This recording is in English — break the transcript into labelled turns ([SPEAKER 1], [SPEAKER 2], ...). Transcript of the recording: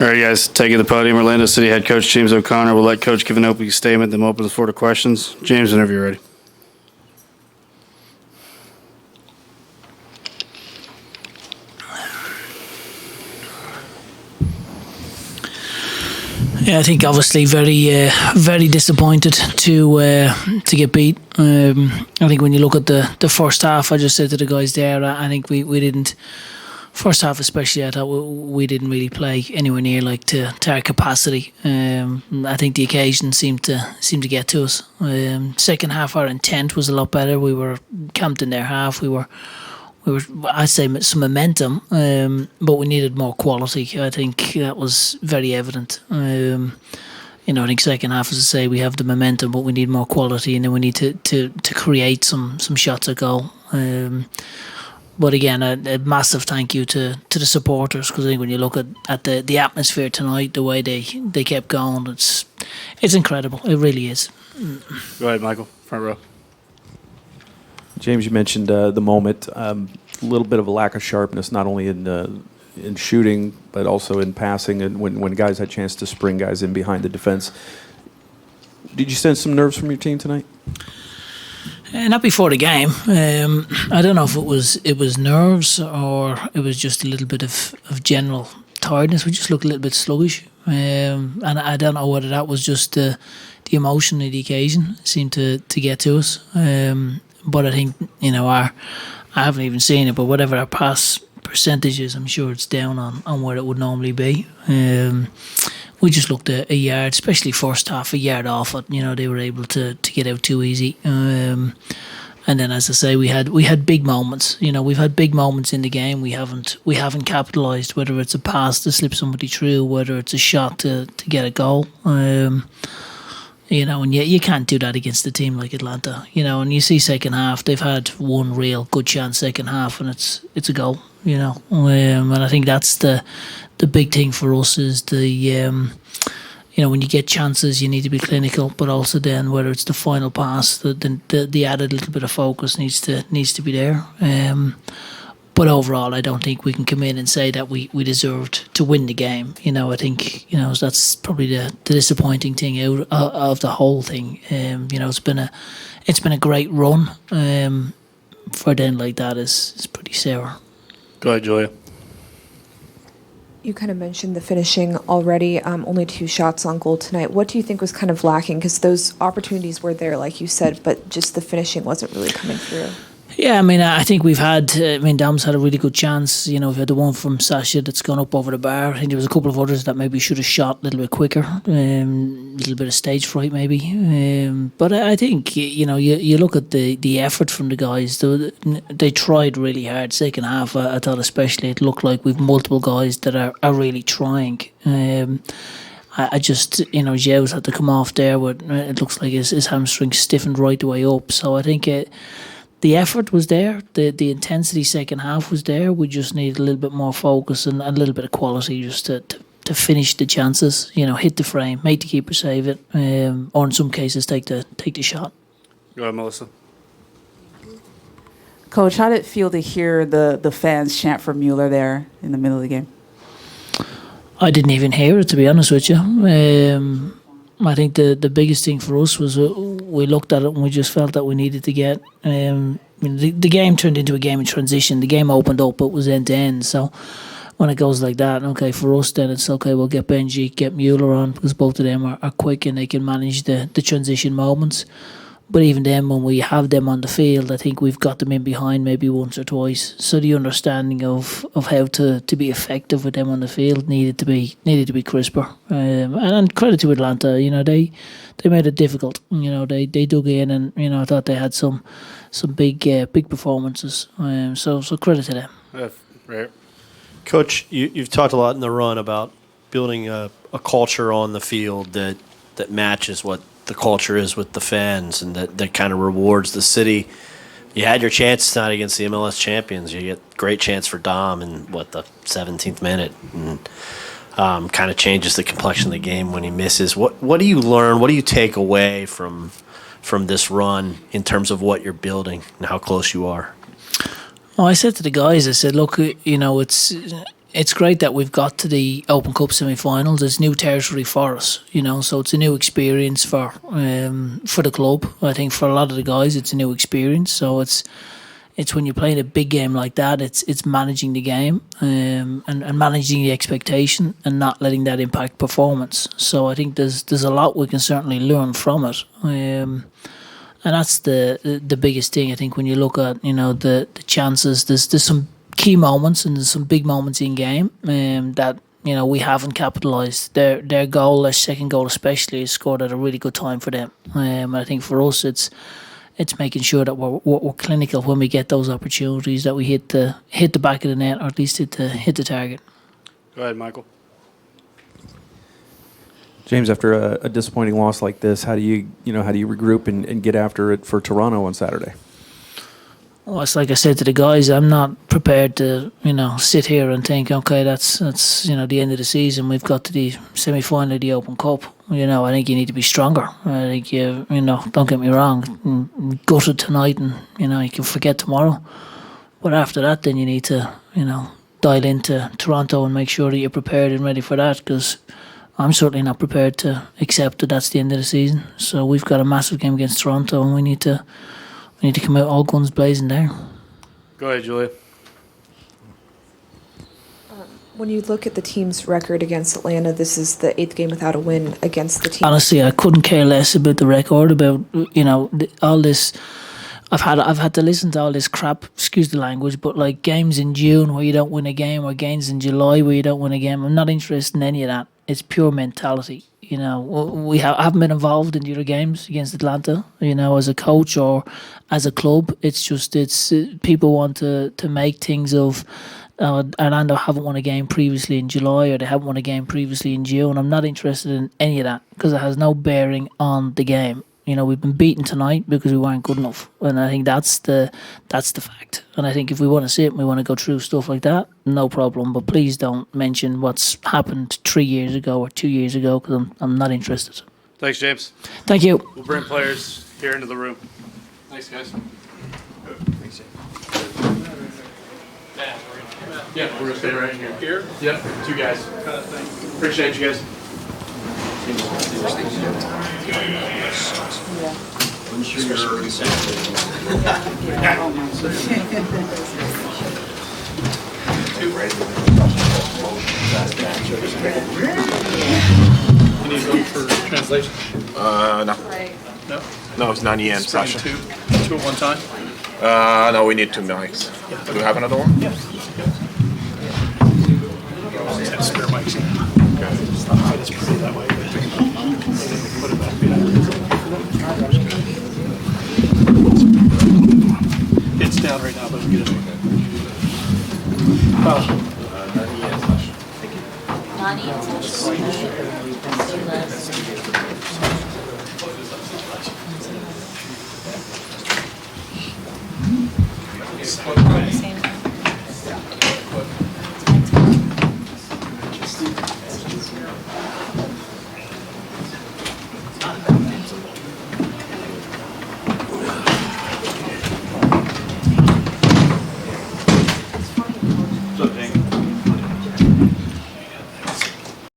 [SPEAKER 1] All right, guys, taking the podium, Orlando City head coach James O'Connor will let coach give an opening statement, then open the floor to questions. James, whenever you're ready.
[SPEAKER 2] Yeah, I think obviously very disappointed to get beat. I think when you look at the first half, I just said to the guys there, I think we didn't. First half especially, I thought we didn't really play anywhere near like to our capacity. I think the occasion seemed to get to us. Second half, our intent was a lot better. We were camped in their half. We were I'd say some momentum, but we needed more quality. I think that was very evident. I think second half, as I say, we have the momentum, but we need more quality, and then we need to create some shots at goal. But again, a massive thank you to the supporters, because I think when you look at the atmosphere tonight, the way they kept going, it's incredible. It really is.
[SPEAKER 1] Go ahead, Michael, front row.
[SPEAKER 3] James, you mentioned the moment, a little bit of a lack of sharpness, not only in shooting, but also in passing, and when guys had a chance to spring guys in behind the defense. Did you sense some nerves from your team tonight?
[SPEAKER 2] Not before the game. I don't know if it was nerves or it was just a little bit of general tiredness. We just looked a little bit sluggish, and I don't know whether that was just the emotion of the occasion seemed to get to us. But I think I haven't even seen it, but whatever our pass percentage is, I'm sure it's down on where it would normally be. We just looked a yard, especially first half, a yard off it. They were able to get out too easy. And then, as I say, we had big moments. We've had big moments in the game. We haven't capitalised. Whether it's a pass to slip somebody through, whether it's a shot to get a goal. And you can't do that against a team like Atlanta. And you see second half, they've had one real good chance second half, and it's a goal. And I think that's the big thing for us is when you get chances, you need to be clinical, but also then whether it's the final pass, the added little bit of focus needs to be there. But overall, I don't think we can come in and say that we deserved to win the game. I think that's probably the disappointing thing out of the whole thing. It's been a great run. For then like that is pretty sour.
[SPEAKER 1] Go ahead, Julia.
[SPEAKER 4] You kind of mentioned the finishing already, only 2 shots on goal tonight. What do you think was kind of lacking? Because those opportunities were there, like you said, but just the finishing wasn't really coming through.
[SPEAKER 2] Yeah, I think we've had, Dam's had a really good chance. We've had the one from Sasha that's gone up over the bar. I think there was a couple of others that maybe should have shot a little bit quicker, a little bit of stage fright maybe. But I think, you look at the effort from the guys. They tried really hard. Second half, I thought especially it looked like we've multiple guys that are really trying. I just, Zhao's had to come off there, but it looks like his hamstring stiffened right the way up. So I think the effort was there, the intensity second half was there. We just needed a little bit more focus and a little bit of quality just to finish the chances. Hit the frame, make the keeper save it, or in some cases take the shot.
[SPEAKER 1] Go ahead, Mellissa.
[SPEAKER 5] Coach, how did it feel to hear the fans chant for Mueller there in the middle of the game?
[SPEAKER 2] I didn't even hear it, to be honest with you. I think the biggest thing for us was we looked at it and we just felt that we needed to get. The game turned into a game in transition. The game opened up, it was end to end. So when it goes like that, okay, for us then it's okay. We'll get Benji, get Mueller on because both of them are quick and they can manage the transition moments. But even then, when we have them on the field, I think we've got them in behind maybe once or twice. So the understanding of how to be effective with them on the field needed to be crisper. And credit to Atlanta, they made it difficult. They dug in, and I thought they had some big performances. So credit to them.
[SPEAKER 1] Right.
[SPEAKER 6] Coach, you've talked a lot in the run about building a culture on the field that matches what the culture is with the fans, and that kind of rewards the city. You had your chance tonight against the MLS champions. You get great chance for Dom in the 17th minute, and kind of changes the complexion of the game when he misses. What do you learn? What do you take away from this run in terms of what you're building and how close you are?
[SPEAKER 2] Well, I said to the guys, I said, look, it's it's great that we've got to the Open Cup semi-finals. It's new territory for us, so it's a new experience for the club. I think for a lot of the guys, it's a new experience. So it's when you're playing a big game like that, it's managing the game and managing the expectation and not letting that impact performance. So I think there's a lot we can certainly learn from it. And that's the biggest thing. I think when you look at the chances, there's some key moments and there's some big moments in game that we haven't capitalised. Their goal, their second goal especially, is scored at a really good time for them. I think for us, it's making sure that we're clinical when we get those opportunities, that we hit the back of the net, or at least hit the target.
[SPEAKER 1] Go ahead, Michael.
[SPEAKER 3] James, after a disappointing loss like this, how do you regroup and get after it for Toronto on Saturday?
[SPEAKER 2] Well, it's like I said to the guys, I'm not prepared to sit here and think, okay, that's the end of the season. We've got to the semi-final of the Open Cup. I think you need to be stronger. I think don't get me wrong, gutted tonight, and you can forget tomorrow. But after that, then you need to dial into Toronto and make sure that you're prepared and ready for that, because I'm certainly not prepared to accept that that's the end of the season. So we've got a massive game against Toronto, and we need to come out all guns blazing there.
[SPEAKER 1] Go ahead, Julia.
[SPEAKER 4] When you look at the team's record against Atlanta, this is the 8th game without a win against the team.
[SPEAKER 2] Honestly, I couldn't care less about the record, about all this. I've had to listen to all this crap, excuse the language, but like games in June where you don't win a game, or games in July where you don't win a game. I'm not interested in any of that. It's pure mentality. I haven't been involved in the other games against Atlanta, as a coach or as a club. It's just, people want to make things of Orlando haven't won a game previously in July, or they haven't won a game previously in June. I'm not interested in any of that, because it has no bearing on the game. We've been beaten tonight because we weren't good enough, and I think that's the fact. And I think if we want to see it and we want to go through stuff like that, no problem. But please don't mention what's happened 3 years ago or 2 years ago, because I'm not interested.
[SPEAKER 1] Thanks, James.
[SPEAKER 2] Thank you.
[SPEAKER 1] We'll bring players here into the room. Thanks, guys. Thanks, James. Yeah, we're going to stay right here. Here? Yep, 2 guys. Appreciate you guys. You need to go for translation?
[SPEAKER 7] No.
[SPEAKER 1] No?
[SPEAKER 7] No, it's 9 a.m. session.
[SPEAKER 1] Two at one time?
[SPEAKER 7] No, we need 2 mics. Do we have another one?
[SPEAKER 1] Yeah. Spare mics. It's not quite as pretty that way, but put it back behind. It's down right now, but we'll get it.